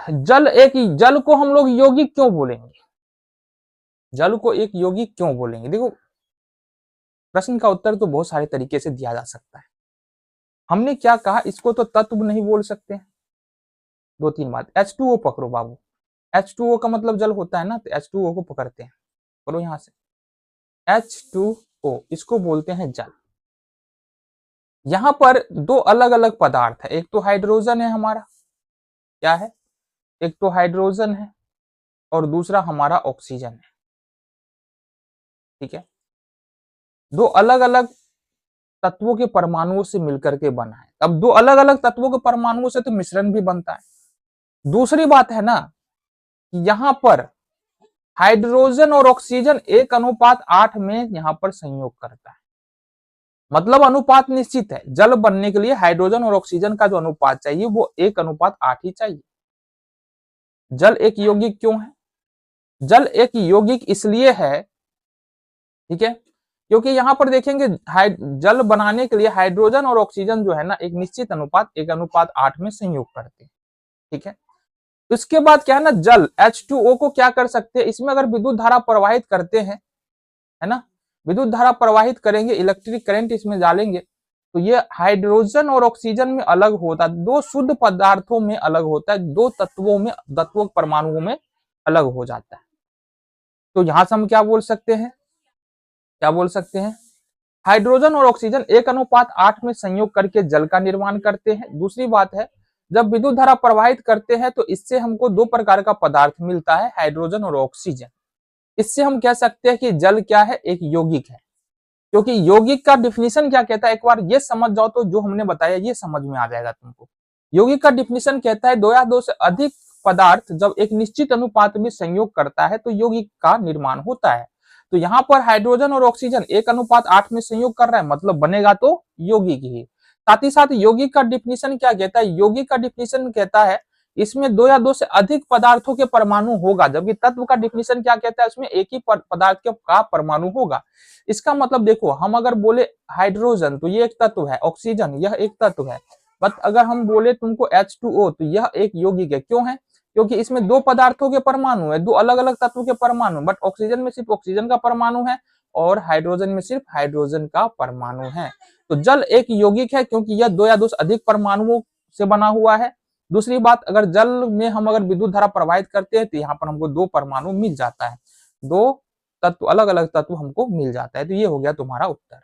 जल को हम लोग यौगिक क्यों बोलेंगे? जल को एक यौगिक क्यों बोलेंगे? देखो, प्रश्न का उत्तर तो बहुत सारे तरीके से दिया जा सकता है। हमने क्या कहा, इसको तो तत्व नहीं बोल सकते हैं। दो तीन बात, H2O पकड़ो बाबू, H2O का मतलब जल होता है ना, तो H2O को पकड़ते हैं। बोलो यहां से, H2O इसको बोलते हैं जल। यहां पर दो अलग अलग पदार्थ है, एक तो हाइड्रोजन है हमारा, क्या है, एक तो हाइड्रोजन है और दूसरा हमारा ऑक्सीजन है। ठीक है, दो अलग अलग तत्वों के परमाणुओं से मिलकर के बना है। अब दो अलग अलग तत्वों के परमाणुओं से तो मिश्रण भी बनता है। दूसरी बात है ना, यहां पर हाइड्रोजन और ऑक्सीजन 1:8 में यहां पर संयोग करता है। मतलब अनुपात निश्चित है, जल बनने के लिए हाइड्रोजन और ऑक्सीजन का जो अनुपात चाहिए वो 1:8 ही चाहिए। जल एक यौगिक क्यों है? जल एक यौगिक इसलिए है, ठीक है, क्योंकि यहां पर देखेंगे जल बनाने के लिए हाइड्रोजन और ऑक्सीजन जो है ना एक निश्चित अनुपात 1:8 में संयोग करते हैं। ठीक है, इसके बाद क्या है ना, जल H2O को क्या कर सकते हैं, इसमें अगर विद्युत धारा प्रवाहित करते हैं, है ना, विद्युत धारा प्रवाहित करेंगे, इलेक्ट्रिक करंट इसमें डालेंगे, तो ये हाइड्रोजन और ऑक्सीजन में अलग होता है, दो शुद्ध पदार्थों में अलग होता है, दो तत्वों परमाणुओं में अलग हो जाता है। तो यहां से हम क्या बोल सकते हैं, क्या बोल सकते हैं, हाइड्रोजन और ऑक्सीजन 1:8 में संयोग करके जल का निर्माण करते हैं। दूसरी बात है, जब विद्युत धारा प्रवाहित करते हैं तो इससे हमको दो प्रकार का पदार्थ मिलता है, हाइड्रोजन और ऑक्सीजन। इससे हम कह सकते हैं कि जल क्या है, एक यौगिक है। क्योंकि यौगिक का डिफिनीशन क्या कहता है, एक बार ये समझ जाओ तो जो हमने बताया ये समझ में आ जाएगा तुमको। यौगिक का डिफिनीशन कहता है, दो या दो से अधिक पदार्थ जब एक निश्चित अनुपात में संयोग करता है तो यौगिक का निर्माण होता है। तो यहाँ पर हाइड्रोजन और ऑक्सीजन 1:8 में संयोग कर रहा है, मतलब बनेगा तो यौगिक ही। साथ ही साथ यौगिक का डिफिनीशन क्या कहता है, यौगिक का डिफिनीशन कहता है इसमें दो या दो से अधिक पदार्थों के परमाणु होगा, जबकि तत्व का डिफिनीशन क्या कहता है, उसमें एक ही पदार्थ का परमाणु होगा। इसका मतलब देखो, हम अगर बोले हाइड्रोजन तो ये एक तत्व है, ऑक्सीजन यह एक तत्व है, बट अगर हम बोले तुमको H2O तो यह एक यौगिक है। क्यों है, क्योंकि इसमें दो पदार्थों के परमाणु है, दो अलग अलग तत्वों के परमाणु, बट ऑक्सीजन में सिर्फ ऑक्सीजन का परमाणु है और हाइड्रोजन में सिर्फ हाइड्रोजन का परमाणु है। तो जल एक यौगिक है क्योंकि यह दो या दो से अधिक परमाणुओं से बना हुआ है। दूसरी बात, अगर जल में हम अगर विद्युत धारा प्रवाहित करते हैं तो यहाँ पर हमको दो परमाणु मिल जाता है, दो तत्व, अलग अलग तत्व हमको मिल जाता है। तो ये हो गया तुम्हारा उत्तर।